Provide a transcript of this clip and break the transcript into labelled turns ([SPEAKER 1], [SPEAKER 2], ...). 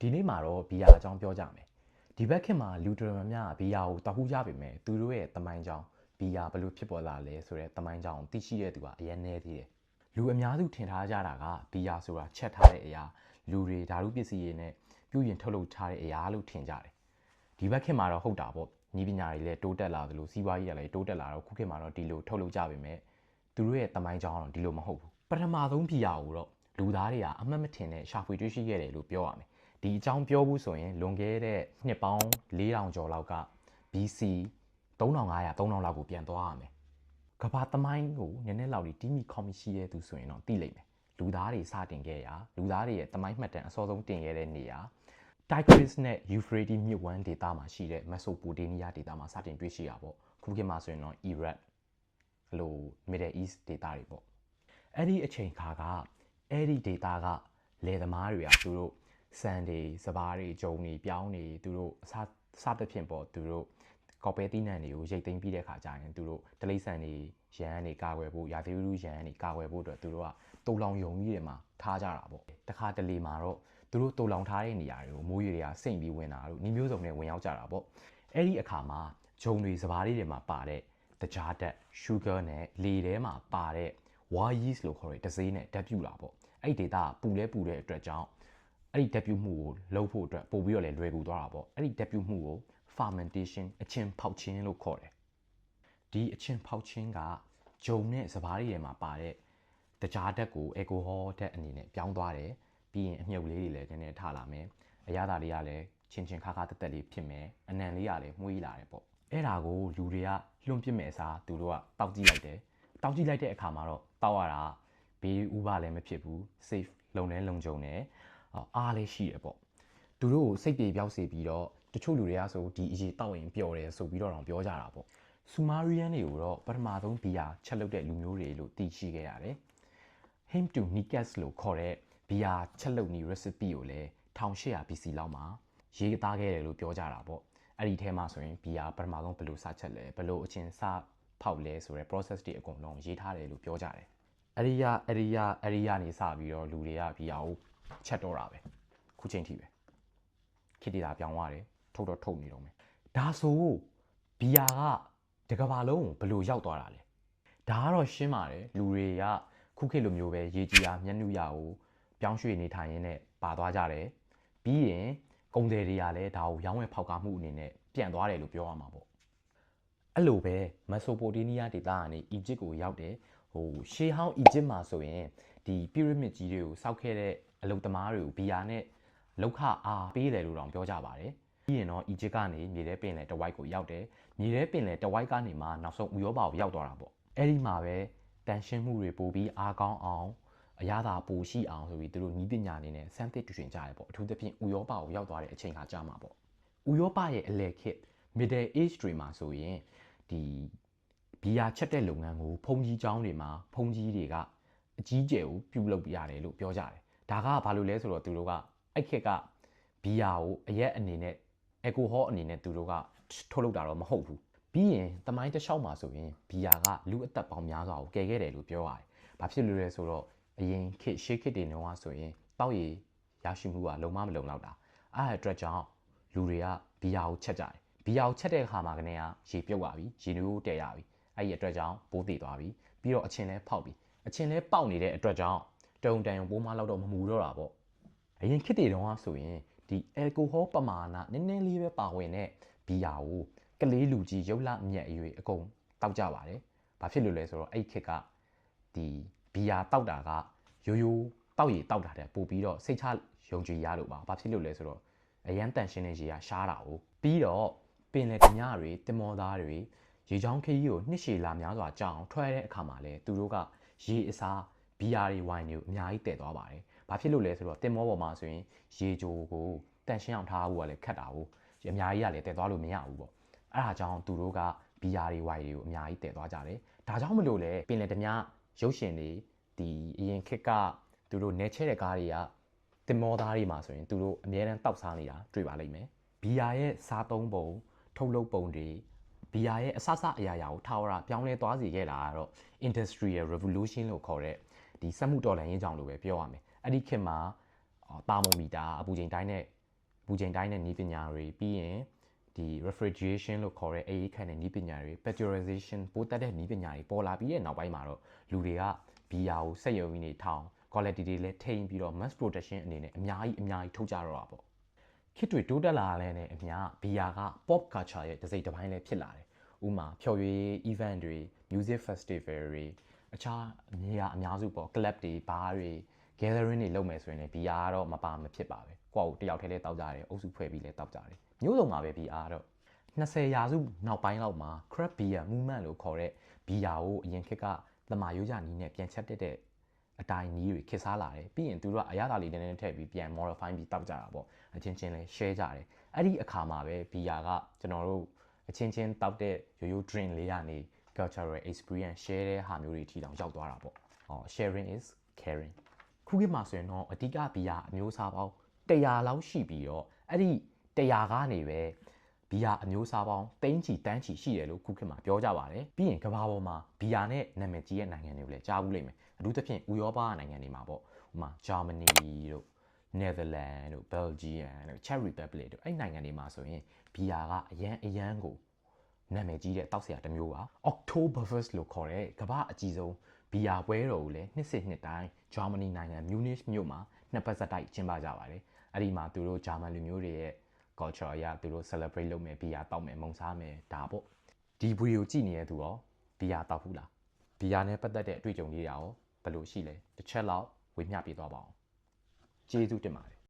[SPEAKER 1] ဒီနေ့မှာတော့ဘီယာအကြောင်းပြောကြမယ်ဒီဘက်ခင်မှာလူတော်များများဘီယာကိုတောက်ခုကြပေမဲ့သူတို့ရဲ့တမိုင်းကြောင်းဘီယာဘယ်လိုဖြစ်ပေါ်လာလဲဆိုတဲ့တမိုင်းကြောင်းသိရှိတဲ့သူကအရင်နည်းသေးတယ်လူအများစုထင်ထားကြတာကဘီယာဆိုတာချက်ထားတဲ့အရာလူတွေဓာတုပစ္စည်းတွေနဲ့ပြုရင်ထုတ်လုပ်ထားတဲ့အရာလို့ထင်ကြတယ်ဒီဘက်ခင်မှာတော့ဟုတ်တာပေါ့ညီပညာတွေလည်းတိုးတက်လာသလိုစီးပွားရေးတွေလည်းတိုးတက်လာတော့ခုခေတ်မှာတော့ဒီလိုထုတ်လုပ်ကြပေမဲ့သူတို့ရဲ့တမိုင်းကြောင်းတော့ဒီလိုမဟုတ်ဘူးပထမဆုံးဘီယာကိုတော့လူသားတွေကအမှတ်မထင်တဲ့ရှာဖွေတွေ့ရှိခဲ့တယ်လို့ပြောရမယ်ဒီအကြောင်းပြောဘူးဆိုရင်လွန်ခဲ့တဲ့နှစ်ပေါင်း4000ကျော်လောက်က BC 3500 3000လောက်ကိုပြန်သွားရမယ်ကမ္ဘာသမိုင်းကိုနည်းနည်းလောက်တီးမိခေါမရှိတဲ့သူဆိုရင်တော့သိလိမ့်မယ်လူသားတွေစတင်ခဲ့ရာလူသားတွေရဲ့သမိုင်းမှတ်တမ်းအစောဆုံးတင်ခဲ့တဲ့နေရာ Tigris နဲ့ Euphrates မြစ်ဝှမ်းဒေသမှာရှိတဲ့ Mesopotamia ဒေသမှာစတင်တွေ့ရှိရပေါ့ခုခေတ်မှာဆိုရင်တော့ Iraq လို Middle East ဒေသတွေပေါ့အဲ့ဒီအချိန်ခါကအဲ့ဒီဒေသကလယ်သမားတွေကသူတို့စံတွေစပားတွေဂျုံတွေပြောင်းတွေသူတို့အစသဖြင့်ပေါ့သူတို့ကော်ပဲတီးနှံတွေကိုရိတ်သိမ်းပြီးတဲ့ခါကျရင်သူတို့တလိမ့်ဆန်တွေရန်တွေကာကွယ်ဖို့ရာသီဥတုရန်တွေကာကွယ်ဖို့အတွက်သူတို့ကတူလောင်ယုံကြီးတွေမှာထားကြတာပေါ့တခါတလေမှာတော့သူတို့တူလောင်ထားတဲ့နေရာတွေကိုမိုးရေတွေကစိမ့်ပြီးဝင်တာလို့နှီးမျိုးစုံနဲ့ဝင်ရောက်ကြတာပေါ့အဲ့ဒီအခါမှာဂျုံတွေစပားတွေမှာပါတဲ့တကြားတက် sugar နဲ့လေထဲမှာပါတဲ့ wire yeast လို့ခေါ်တဲ့တဆေးနဲ့ဓာတ်ပြုလာပေါ့အဲ့ဒီဒေတာပူတဲ့အတွက်ကြောင့်အဲ့ဒီဓာတ်ပြုမှုကိုလုပ်ဖို့အတွက်ပို့ပြီးတော့လည်းလွယ်ကူသွားတာပေါ့အဲ့ဒီဓာတ်ပြုမှုကို fermentation အချင်းဖောက်ခြင်းလို့ခေါ်တယ်ဒီအချင်းဖောက်ခြင်းကဂျုံနဲ့စပားတွေထဲမှာပါတဲ့တကြားဓာတ်ကို alcohol ဓာတ်အနေနဲ့ပြောင်းသွားတယ်ပြီးရင်အမြုပ်လေးတွေလည်းနည်းနည်းထလာမယ်အရသာတွေကလည်းချင်းခါတက်တက်လေးဖြစ်မယ်အနံလေးကလည်းမှုေးလာတယ်ပေါ့အဲ့ဒါကိုလူတွေကလွန့်ပစ်မဲ့အစားသူတို့ကတောက်ကြည့်လိုက်တယ်တောက်ကြည့်လိုက်တဲ့အခါမှာတော့တောက်ရတာဘေးဥပလည်းမဖြစ်ဘူး safe လုံလဲလုံခြုံတယ်အားလည်းရှိတယ်ပေါ့သူတို့ကိုစိတ်ပြေပြောက်စေပြီးတော့တချို့လူတွေကဆိုဒီအရေးတောက်ရင်ပျော်တယ်ဆိုပြီးတော့ပြောကြတာပေါ့ဆူမာရီယန်တွေကိုတော့ပထမဆုံးဘီယာချက်လုပ်တဲ့လူမျိုးတွေလို့သိရှိခဲ့ရတယ် Him to Nikas လို့ခေါ်တဲ့ဘီယာချက်လုပ်နည်း recipe ကိုလည်း1800 BC လောက်မှာရေးသားခဲ့တယ်လို့ပြောကြတာပေါ့အဲ့ဒီထဲမှာဆိုရင်ဘီယာပထမဆုံးဘယ်လိုစချက်လဲဘယ်လိုအချင်းစဖောက်လဲဆိုတဲ့ process တွေအကုန်လုံးရေးထားတယ်လို့ပြောကြတယ်အဲ့ဒီနေစပြီးတော့လူတွေကဘီယာကိုချက်တော့တာပဲခုချိန်ထိပဲခေတ်တည်တာပြောင်းသွားတယ်ထုတ်တော့ထုတ်နေတော့မယ်ဒါဆိုဘီယာကတကဘာလုံးကိုဘယ်လိုရောက်သွားတာလဲဒါကတော့ရှင်းပါတယ်လူတွေကခုခေတ်လိုမျိုးပဲရေကြီးရာမျက်နှာရာကိုပြောင်းရွှေ့နေထိုင်ရင်းနဲ့ပါသွားကြတယ်ပြီးရင်ကုန်တယ်တွေကလည်းဒါကိုရောင်းဝယ်ဖောက်ကားမှုအနေနဲ့ပြန်သွားတယ်လို့ပြောရမှာပေါ့အဲ့လိုပဲမက်ဆိုပိုတေးနီးယားဒေသကနေအီဂျစ်ကိုရောက်တယ်ရှေးဟောင်းအီဂျစ်မှာဆိုရင်ဒီပီရမစ်ကြီးတွေကိုစောက်ခဲ့တဲ့အလုပ်သမားတွေကိုဘီယာနဲ့လောက်ခအားပေးတယ်လို့တောင်ပြောကြပါတယ်ပြီးရင်တော့အီဂျစ်ကနေမြေထဲပင်လယ်တဝိုက်ကိုရောက်တယ်မြေထဲပင်လယ်တဝိုက်ကနေမှနောက်ဆုံးဥရောပကိုရောက်သွားတာပေါ့အဲ့ဒီမှာပဲတန်ရှင်းမှုတွေပိုပြီးအားကောင်းအောင်အရသာပိုရှိအောင်ဆိုပြီးသူတို့နည်းပညာအနေနဲ့စမ်းသစ်တူရှင်ကြတယ်ပေါ့အထူးသဖြင့်ဥရောပကိုရောက်သွားတဲ့အချိန်ခါကြာမှာပေါ့ဥရောပရဲ့အလယ်ခေတ် Middle Age တွေမှာဆိုရင်ဒီဘီယာချက်တဲ့လုပ်ငန်းကိုဘုံကြီးကျောင်းတွေမှာဘုံကြီးတွေကအကြီးကျယ်ကိုပြုလုပ်ပြရတယ်လို့ပြောကြတယ်ဒါကဘာလို့လဲဆိုတော့သူတို့ကအဲ့ခေတ်ကဘီယာကိုအရက်အနေနဲ့အယ်ကိုဟောအနေနဲ့သူတို့ကထုတ်လုပ်တာတော့မဟုတ်ဘူးပြီးရင်တမိုင်းတစ်လျှောက်မှာဆိုရင်ဘီယာကလူအသက်ပေါင်းများစွာကိုကယ်ခဲ့တယ်လို့ပြောရတယ်ဘာဖြစ်လို့လဲဆိုတော့အရင်ခေတ်ရှေးခေတ်တွေတုန်းကဆိုရင်တောက်ရည်ရရှိမှုကလုံမလုံလောက်တာအဲ့အတွက်ကြောင့်လူတွေကဘီယာကိုချက်ကြတယ်ဘီယာကိုချက်တဲ့အခါမှာကနေကရေပြုတ်သွားပြီရေနွေးကိုတည်ရပြီအဲ့ဒီအတွက်ကြောင့်ပိုးတည်သွားပြီပြီးတော့အချင်းလဲဖောက်ပြီအချင်းလဲပေါက်နေတဲ့အတွက်ကြောင့်တုံတန်ရုံပိုးမလောက်တော့မမူတော့တာပေါ့အရင်ခေတ်တွေတုန်းကဆိုရင်ဒီအယ်ကိုဟောပမာဏနည်းနည်းလေးပဲပါဝင်တဲ့ဘီယာကိုကလေးလူကြီးရုပ်လှမြက်အရွယ်အကုန်တောက်ကြပါတယ်ဘာဖြစ်လို့လဲဆိုတော့အဲ့ခေတ်ကဒီဘီယာတောက်တာကရိုးရိုးတောက်ရည်တောက်တာတဲ့ပို့ပြီးတော့စိတ်ချယုံကြည်ရလို့ပါဘာဖြစ်လို့လဲဆိုတော့အရန်တန်ရှင်းတဲ့ရေကရှားတာကိုပြီးတော့ပင်လယ်ဓမြတွေတင်မောသားတွေရေချောင်းခရီးကိုနှစ်ရှည်လာများစွာကြောင်းထွက်ရတဲ့အခါမှာလဲသူတို့ကရေအစားဘီယာတွေဝိုင်တွေကိုအများကြီးတည်သွားပါတယ်ဘာဖြစ်လို့လဲဆိုတော့တင်မောပေါ်မှာဆိုရင်ရေကြိုကိုတန်ရှင်းအောင်ထားဖို့ကလည်းခက်တာကိုအများကြီးကလည်းတည်သွားလို့မရဘူးပေါ့အဲ့ဒါကြောင့်သူတို့ကဘီယာတွေဝိုင်တွေကိုအများကြီးတည်သွားကြတယ်ဒါကြောင့်မလို့လဲပင်လယ်ဓမြရုပ်ရှင်တွေဒီအရင်ခေတ်ကသူတို့နေချဲတဲ့ကားတွေကတင်မောသားတွေမှာဆိုရင်သူတို့အများအားတောက်စားနေတာတွေ့ပါလိမ့်မယ်ဘီယာရဲ့စားသုံးပုံထုတ်လုပ်ပုံတွေဘီယာရဲ့အဆအအရာရာကိုထာဝရပြောင်းလဲသွားစေခဲ့တာကတော့ industrial revolution လို့ခေါ်တဲ့ဒီစက်မှုတော်လှန်ရေးကြောင့်လို့ပဲပြောရမယ်အဲ့ဒီခေတ်မှာတာမိုမီတာအပူချိန်တိုင်းနဲ့ ပူချိန်တိုင်းတဲ့နည်းပညာတွေပြီးရင်ဒီ refrigeration လို့ခေါ်တဲ့အေးခန့်တဲ့နည်းပညာတွေ pasteurization ပိုးတက်တဲ့နည်းပညာတွေပေါ်လာပြီးတဲ့နောက်ပိုင်းမှာတော့လူတွေကဘီယာကိုစက်ရုံကြီးတွေထောင် quality တွေလည်းထိန်းပြီးတော့ mass production အနေနဲ့အများကြီးထုတ်ကြတော့တာပေါ့ခေတ်တွေတိုးတက်လာတဲ့နဲ့အမျှဘီယာက pop culture ရဲ့တစ်စိတ်တစ်ပိုင်းလည်းဖြစ်လာတယ်ဥမာဖျော်ဖြေရေး event တွေ music festival တွေအခြားနေရာအများစုပေါ့ club တွေ bar တွေ gathering တွေလုပ်မယ်ဆိုရင်လည်းဘီယာကတော့မဖြစ်ပါပဲကိုယ့်ကိုတယောက်တည်းလည်းတောက်ကြတယ်အုပ်စုဖွဲ့ပြီးလည်းတောက်ကြတယ်မျိုးစုံပါပဲဘီယာကတော့20ရာစုနောက်ပိုင်းလောက်မှာ craft beer movement လို့ခေါ်တဲ့ဘီယာကိုအရင်ခေတ်ကသမာရိုးကျနီးနဲ့ပြန်ချက်တက်တဲ့အတိုင်းနီးတွေခေတ်စားလာတယ်ပြီးရင်သူတို့ကအရသာလေးနည်းနည်းထည့်ပြီးပြန် modify ပြီးတောက်ကြတာပေါ့အချင်းချင်းလဲ share ကြတယ်အဲ့ဒီအခါမှာပဲဘီယာကကျွန်တော်တို့အချင်းချင်းတောက်တဲ့ရိုးရိုး drink လေးကနေ cultural experience share တဲ့ဟာမျိုးတွေထီတောင်ရောက်သွားတာပေါ့sharing is caring ခုခေတ်မှာဆိုရင်တော့အဓိကဘီယာအမျိုးအစားပေါင်း100လောက်ရှိပြီးတော့အဲ့ဒီ100ကနေပဲဘီယာအမျိုးအစားပေါင်းတိန်းချီတန်းချီရှိတယ်လို့ခုခေတ်မှာပြောကြပါတယ်ပြီးရင်ကမ္ဘာပေါ်မှာဘီယာနဲ့နာမည်ကြီးတဲ့နိုင်ငံတွေကိုလည်းကြားဘူးလိမ့်မယ်အထူးသဖြင့်ဥရောပနိုင်ငံတွေမှာပေါ့ဥပမာဂျာမနီတို့Netherlands တို့ Belgium တို့ Czech Republic တို့အဲ့နိုင်ငံတွေမှာဆိုရင်ဘီယာကအရန်ကိုနာမည်ကြီးတဲ့တောက်စရာတစ်မျိုးပါ Oktoberfest လို့ခေါ်တဲ့ကမ္ဘာအကြီးဆုံးဘီယာပွဲတော်ကိုလည်းနှစ်စဉ်နှစ်တိုင်းဂျာမနီနိုင်ငံ Munich မြို့မှာနှစ်ပတ်ဆက်တိုက်ကျင်းပကြပါတယ်အဲ့ဒီမှာသူတို့ဂျာမန်လူမျိုးတွေရဲ့ culture အရသူတို့ celebrate လုပ်မယ်ဘီယာတောက်မယ်မုံစားမယ်ဒါပေါ့ဒီဗီဒီယိုကြည့်နေတဲ့သူရောဘီယာတောက်ဘူးလားဘီယာနဲ့ပတ်သက်တဲ့အတွေ့အကြုံလေးတွေရောဘယ်လိုရှိလဲတစ်ချက်လောက်ဝေမျှပေးသွားပါအောင်ကျေးဇူးတင်ပါတယ်